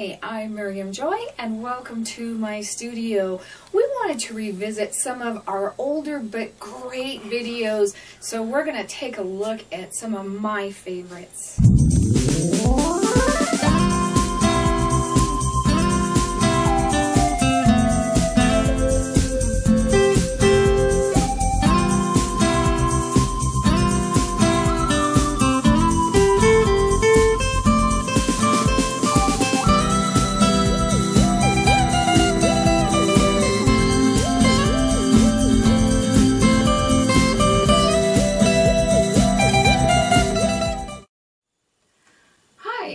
Hi, I'm Miriam Joy and welcome to my studio. We wanted to revisit some of our older but great videos, so we're going to take a look at some of my favorites.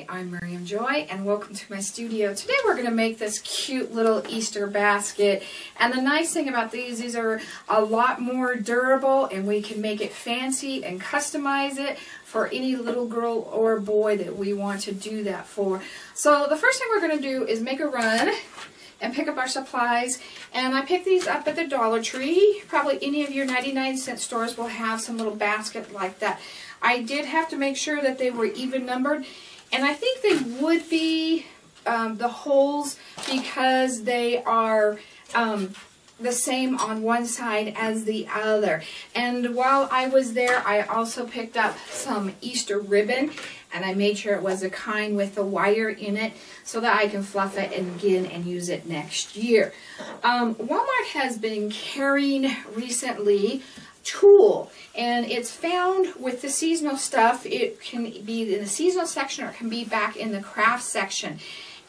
I'm Miriam Joy and welcome to my studio. Today we're going to make this cute little Easter basket, and the nice thing about these are a lot more durable and we can make it fancy and customize it for any little girl or boy that we want to do that for. So the first thing we're going to do is make a run and pick up our supplies, and I picked these up at the Dollar Tree. Probably any of your 99-cent stores will have some little basket like that. I did have to make sure that they were even numbered. And I think they would be the holes because they are the same on one side as the other. And while I was there, I also picked up some Easter ribbon, and I made sure it was a kind with a wire in it so that I can fluff it and again and use it next year. Walmart has been carrying recently Tulle, and it's found with the seasonal stuff. It can be in the seasonal section or it can be back in the craft section.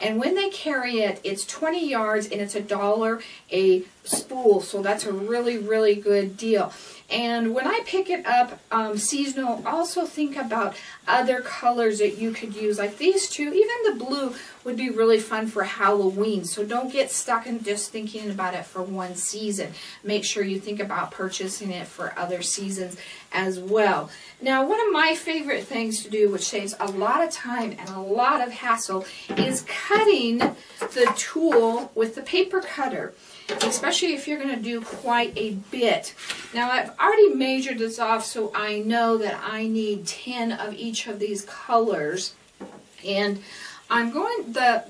And when they carry it, it's 20 yards and it's $1 a spool, so that's a really, really good deal. And when I pick it up seasonal, also think about other colors that you could use, like these two. Even the blue would be really fun for Halloween, so don't get stuck in just thinking about it for one season. Make sure you think about purchasing it for other seasons as well. Now, one of my favorite things to do, which saves a lot of time and a lot of hassle, is cutting the Tulle with the paper cutter, especially if you're going to do quite a bit. Now, I've already measured this off, so I know that I need 10 of each of these colors. And I'm going, the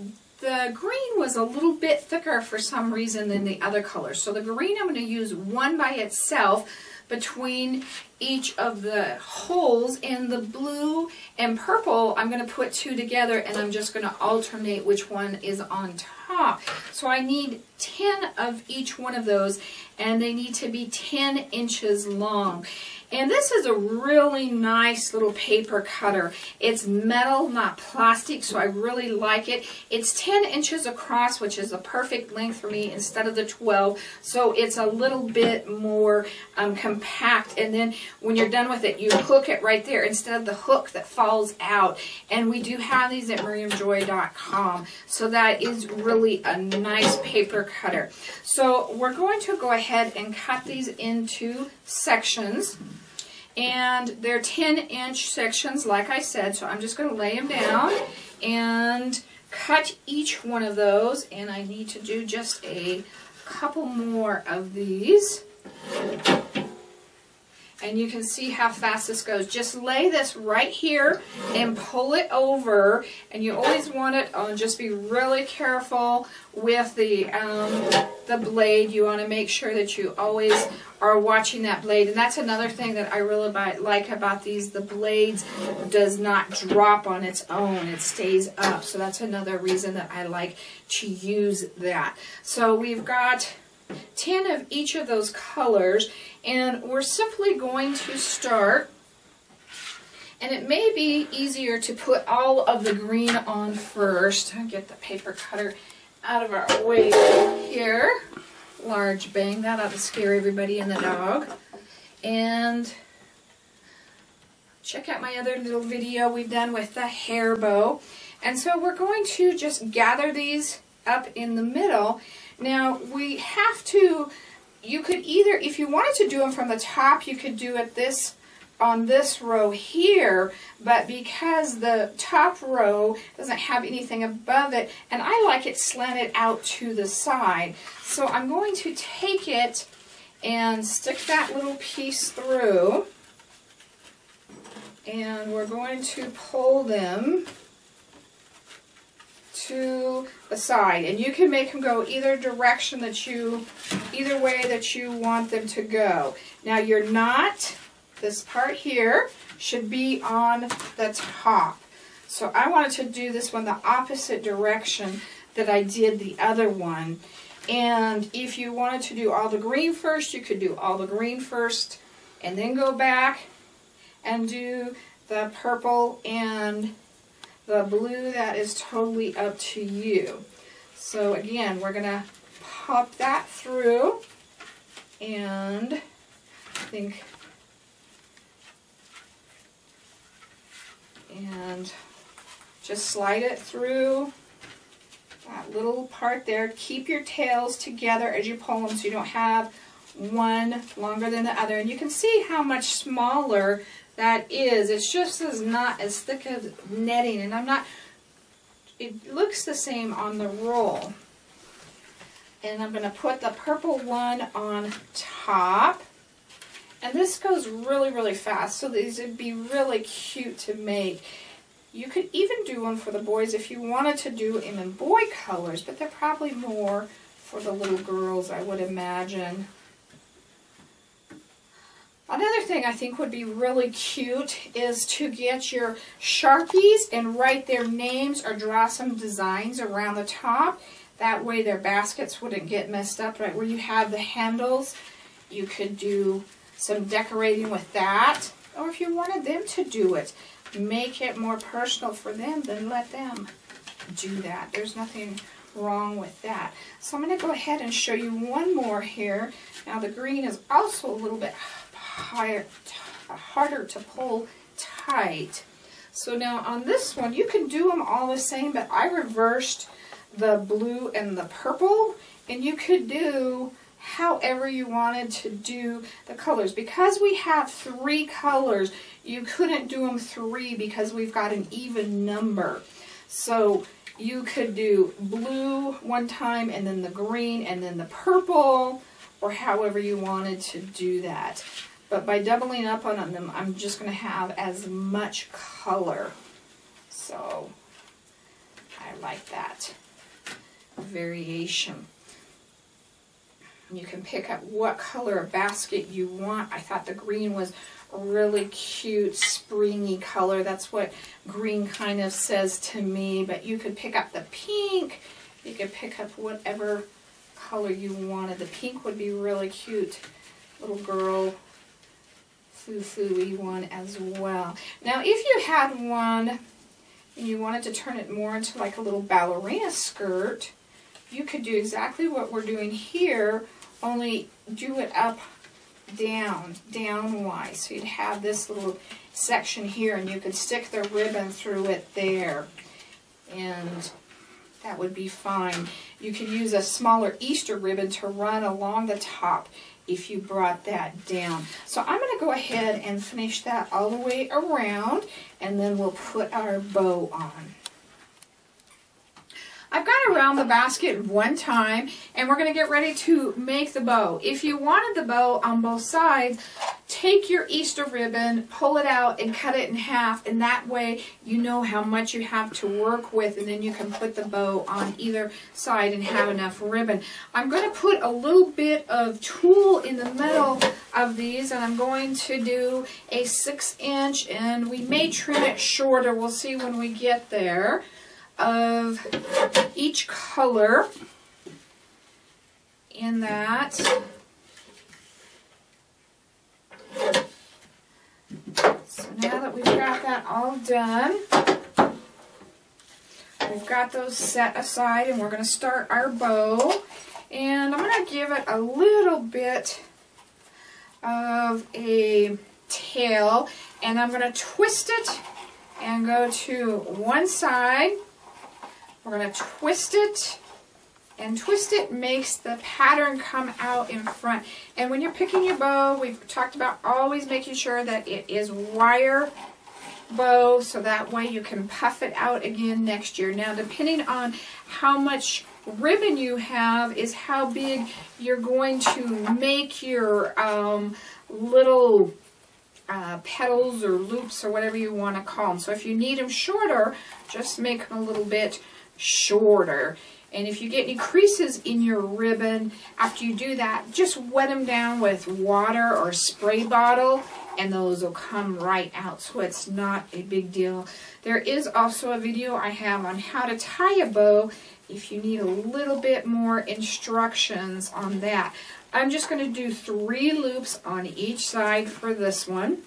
green was a little bit thicker for some reason than the other colors. So the green, I'm going to use one by itself between each of the holes, and the blue and purple I'm going to put two together, and I'm just going to alternate which one is on top. So I need 10 of each one of those, and they need to be 10 inches long. And this is a really nice little paper cutter. It's metal, not plastic, so I really like it. It's 10 inches across, which is a perfect length for me instead of the 12. So it's a little bit more compact. And then when you're done with it, you hook it right there instead of the hook that falls out. And we do have these at miriamjoy.com. So that is really a nice paper cutter. So we're going to go ahead and cut these into sections. And they're 10-inch sections, like I said, so I'm just going to lay them down and cut each one of those. And I need to do just a couple more of these. And you can see how fast this goes. Just lay this right here and pull it over. And you always want it on. Just be really careful with the blade. You want to make sure that you always are watching that blade. And that's another thing that I really like about these. The blades does not drop on its own. It stays up. So that's another reason that I like to use that. So we've got 10 of each of those colors, and we're simply going to start, and it may be easier to put all of the green on first. I'll get the paper cutter out of our way here. Large bang, that ought to scare everybody and the dog. And check out my other little video we've done with the hair bow. And so we're going to just gather these up in the middle. Now we have to, you could either, if you wanted to do them from the top, you could do it on this row here, but because the top row doesn't have anything above it, and I like it slanted out to the side, so I'm going to take it and stick that little piece through, and we're going to pull them to the side. And you can make them go either direction that either way that you want them to go. Now you're not, this part here should be on the top. So I wanted to do this one the opposite direction that I did the other one. And if you wanted to do all the green first, you could do all the green first and then go back and do the purple and the blue. That is totally up to you. So again, we're going to pop that through, and I think, and just slide it through that little part there. Keep your tails together as you pull them so you don't have one longer than the other. And you can see how much smaller that is. It's just not as thick as netting, and it looks the same on the roll. And I'm going to put the purple one on top. And this goes really, really fast, so these would be really cute to make. You could even do them for the boys if you wanted to do them in boy colors, but they're probably more for the little girls, I would imagine. Another thing I think would be really cute is to get your Sharpies and write their names or draw some designs around the top. That way their baskets wouldn't get messed up. Right where you have the handles, you could do some decorating with that. Or if you wanted them to do it, make it more personal for them, then let them do that. There's nothing wrong with that. So I'm going to go ahead and show you one more here. Now the green is also a little bit harder to pull tight. So now on this one, you can do them all the same, but I reversed the blue and the purple, and you could do however you wanted to do the colors. Because we have 3 colors, you couldn't do them 3 because we've got an even number. So you could do blue one time, and then the green, and then the purple, or however you wanted to do that. But by doubling up on them, I'm just going to have as much color. So I like that variation. You can pick up what color of basket you want. I thought the green was a really cute, springy color. That's what green kind of says to me. But you could pick up the pink. You could pick up whatever color you wanted. The pink would be really cute. Little girl, foo-foo-y one as well. Now, if you had one and you wanted to turn it more into like a little ballerina skirt, you could do exactly what we're doing here, only do it up, down, downwise. So you'd have this little section here, and you could stick the ribbon through it there, and that would be fine. You could use a smaller Easter ribbon to run along the top if you brought that down. So I'm going to go ahead and finish that all the way around, and then we'll put our bow on. I've got around the basket one time, and we're going to get ready to make the bow. If you wanted the bow on both sides, take your Easter ribbon, pull it out, and cut it in half, and that way you know how much you have to work with, and then you can put the bow on either side and have enough ribbon. I'm going to put a little bit of tulle in the middle of these, and I'm going to do a 6-inch, and we may trim it shorter. We'll see when we get there, of each color in that. So now that we've got that all done, we've got those set aside, and we're going to start our bow. And I'm going to give it a little bit of a tail, and I'm going to twist it and go to one side. We're going to twist it, and twist it makes the pattern come out in front. And when you're picking your bow, we've talked about always making sure that it is wire bow, so that way you can puff it out again next year. Now, depending on how much ribbon you have is how big you're going to make your little petals or loops or whatever you want to call them. So if you need them shorter, just make them a little bit shorter. And if you get any creases in your ribbon, after you do that, just wet them down with water or spray bottle, and those will come right out, so it's not a big deal. There is also a video I have on how to tie a bow if you need a little bit more instructions on that. I'm just going to do 3 loops on each side for this one.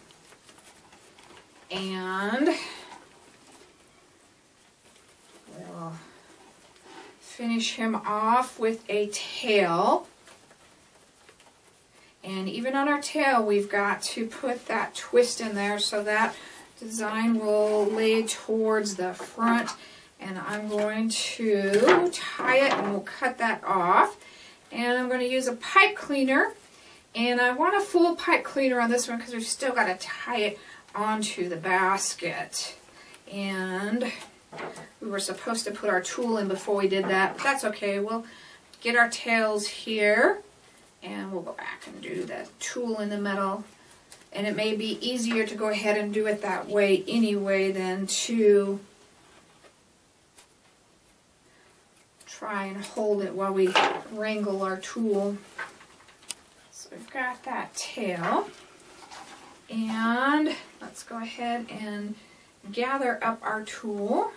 And we'll finish him off with a tail. And even on our tail, we've got to put that twist in there so that design will lay towards the front. And I'm going to tie it, and we'll cut that off. And I'm going to use a pipe cleaner. And I want a full pipe cleaner on this one because we've still got to tie it onto the basket. And we were supposed to put our tool in before we did that, but that's okay. We'll get our tails here, and we'll go back and do the tool in the middle. And it may be easier to go ahead and do it that way anyway than to try and hold it while we wrangle our tool. So we've got that tail. And let's go ahead and gather up our tool.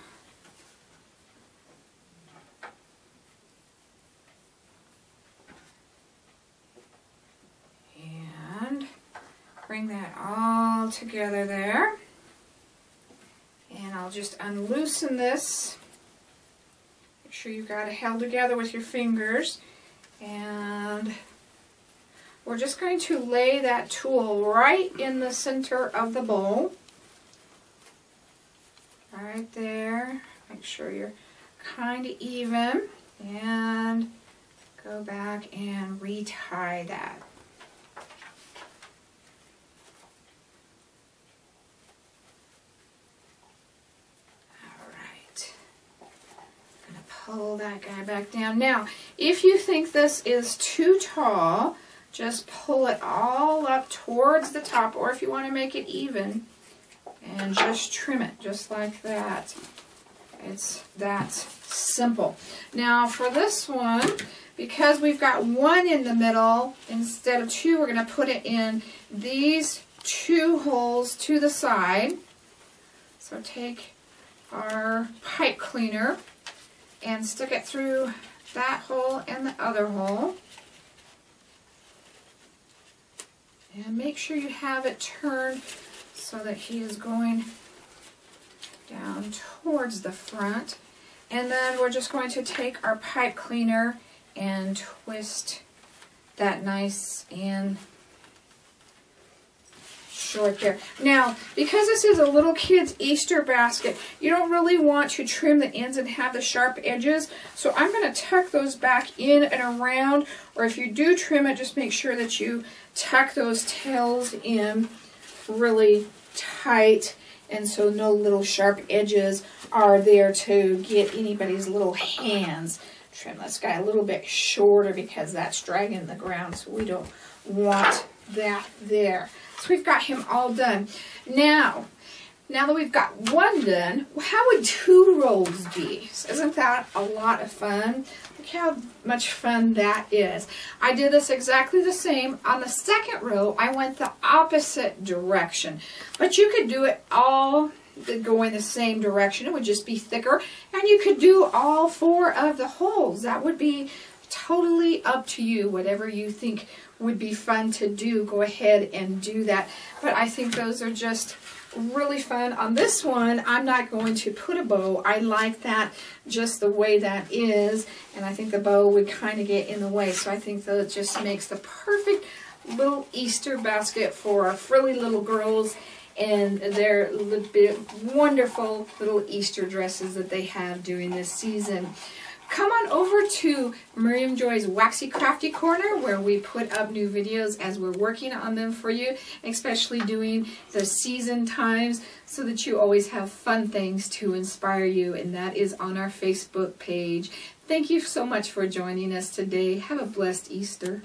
And bring that all together there. And I'll just unloosen this. Make sure you've got it held together with your fingers. And we're just going to lay that tool right in the center of the bowl. Right there. Make sure you're kind of even. And go back and retie that. Pull that guy back down. Now, if you think this is too tall, just pull it all up towards the top, or if you want to make it even, and just trim it just like that. It's that simple. Now, for this one, because we've got 1 in the middle instead of 2, we're going to put it in these 2 holes to the side. So take our pipe cleaner and stick it through that hole and the other hole. And make sure you have it turned so that he is going down towards the front. And then we're just going to take our pipe cleaner and twist that nice and short there. Now, because this is a little kid's Easter basket, you don't really want to trim the ends and have the sharp edges, so I'm going to tuck those back in and around, or if you do trim it, just make sure that you tuck those tails in really tight, and so no little sharp edges are there to get anybody's little hands. Trim this guy a little bit shorter because that's dragging the ground, so we don't want that there. So we've got him all done. Now that we've got 1 done, how would 2 rows be? Isn't that a lot of fun? Look how much fun that is. I did this exactly the same. On the 2nd row, I went the opposite direction. But you could do it all going the same direction. It would just be thicker. And you could do all 4 of the holes. That would be totally up to you. Whatever you think would be fun to do, go ahead and do that. But I think those are just really fun. On this one, I'm not going to put a bow. I like that just the way that is, and I think the bow would kind of get in the way. So I think that just makes the perfect little Easter basket for our frilly little girls and their wonderful little Easter dresses that they have during this season. Come on over to Miriam Joy's Waxy Crafty Corner, where we put up new videos as we're working on them for you, especially doing the season times, so that you always have fun things to inspire you, and that is on our Facebook page. Thank you so much for joining us today. Have a blessed Easter.